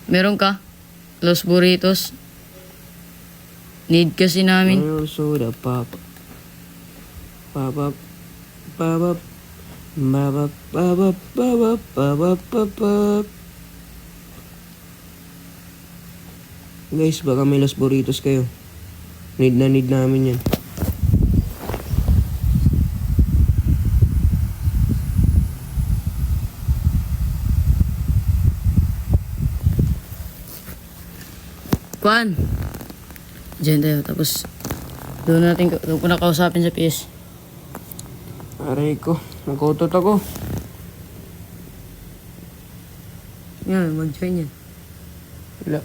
Meron ka? Los Burritos? Need kasi namin. Mayo soda pop. Pop. Pop. Pop. Pop. Guys, baka may Los Burritos kayo. Need namin yan. Kuan. Diyan tayo. Tapos, doon ko na kausapin sa PS. Aray ko, nakutot ako. Yan, mag-join yan. Wala.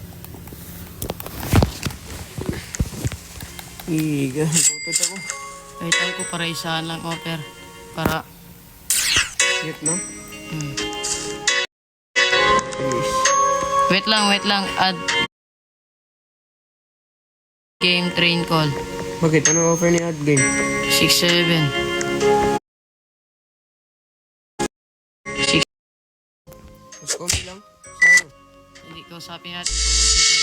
Iga, nakutot ako. Kaitan ko para isahan lang offer. Para, Yet no? Please. wait lang. Add game train call. Bakit? Ano offer ni ad game? 6-7. Mas konti lang? Saan? Hindi, kausapin natin kung mag-join.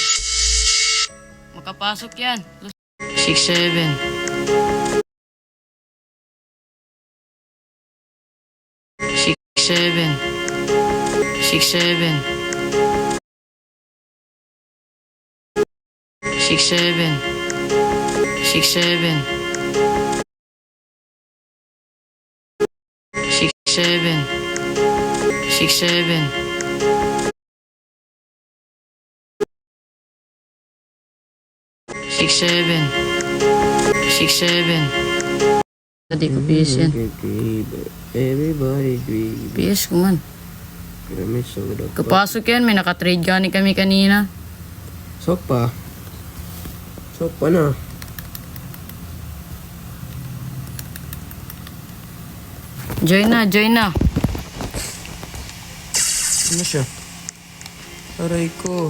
Makapasok yan. 6-7. 6-7. 6-7. Tadi ko PS yan. Everybody dream. PS ko man. Pyramid soda pop. Kapasok yan, may nakatrade gani kami kanina. Sopa na. Join na. Ano siya? Aray ko.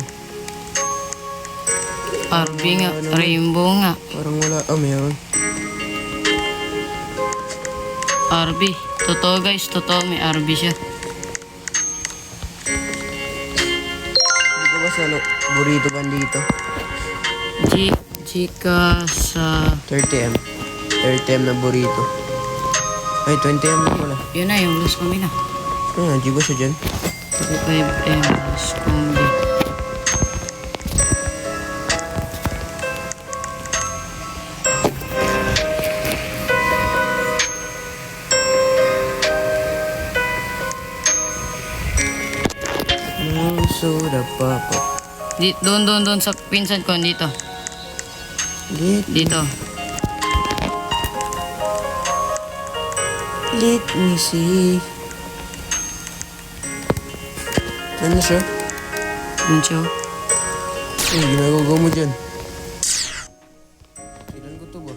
RB nga, rainbow nga. Parang wala. Meron. RB. Totoo guys, may RB siya. Dito ba sa burrito bandito? Chika sa... 30M. 30M na burrito. Ay, 20M lang wala. Yun na, yung loose kami na. Di ba siya dyan? 35M, loose combi. Soda pop. Doon sa pinsan ko, dito. Dito. Let me see. Ano siya? Dun siya. Ay, ginagawa mo dyan. Kailan ko to ba?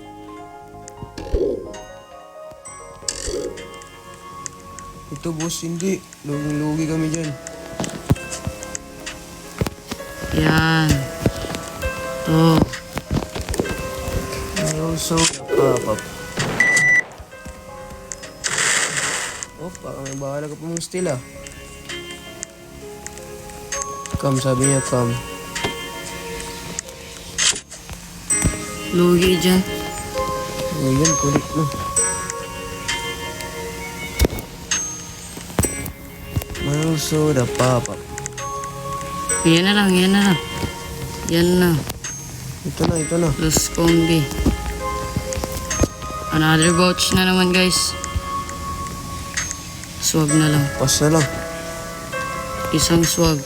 Ito boss, hindi. Lugi kami dyan. Yan. To. Also, pop. Oh, baka may bahala ka pa mong steal ah. Come, sabi niya, come. Lugi dyan. Oh, yan, kulit mo. Also, the pop-up. Yan na lang. Yan na. Ito na. Loose combi. Another vouch na naman guys. Swag na lang. Pas na lang. Isang swag.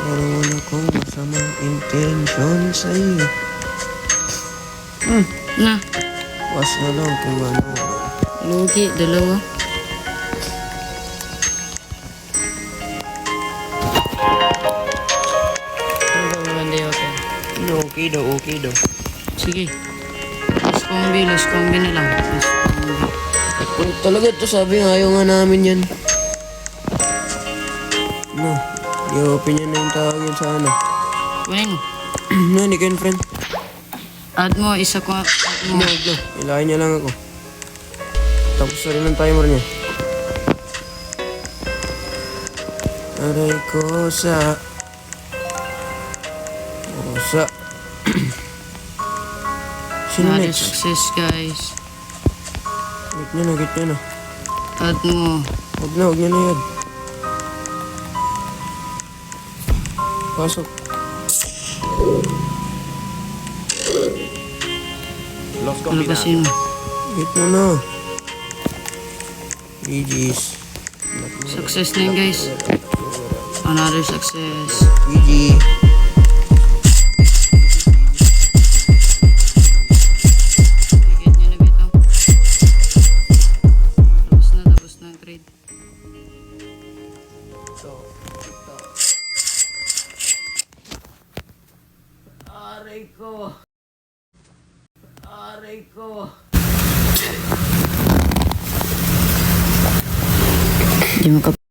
Meron akong masamang intention sa iyo. Na. Pas na lang kung ano. Lugi, dalawa. Ano ba maganda yung okay? Okay daw. Sige. Loose combi na lang. Loose combi. Kulit talaga ito, sabi nga ayaw nga namin yan. No, i-open yan na yung tawag yun sa ano. Kunin mo. Nani kayo friend? Add mo, isa ko. No. Ilahin niya lang ako. Tapos na rin ang timer niya. Aray ko sa... Sa... Sino Another next? success, guys. Get nyo na. Add mo. Huwag nyo na yan. Pasok. Palabasin mo. Get mo na. GG's. Success na yun, guys. Another success. GG. Ticket nyo na bitaw. Tapos na ang trade. Aray ko. Di mo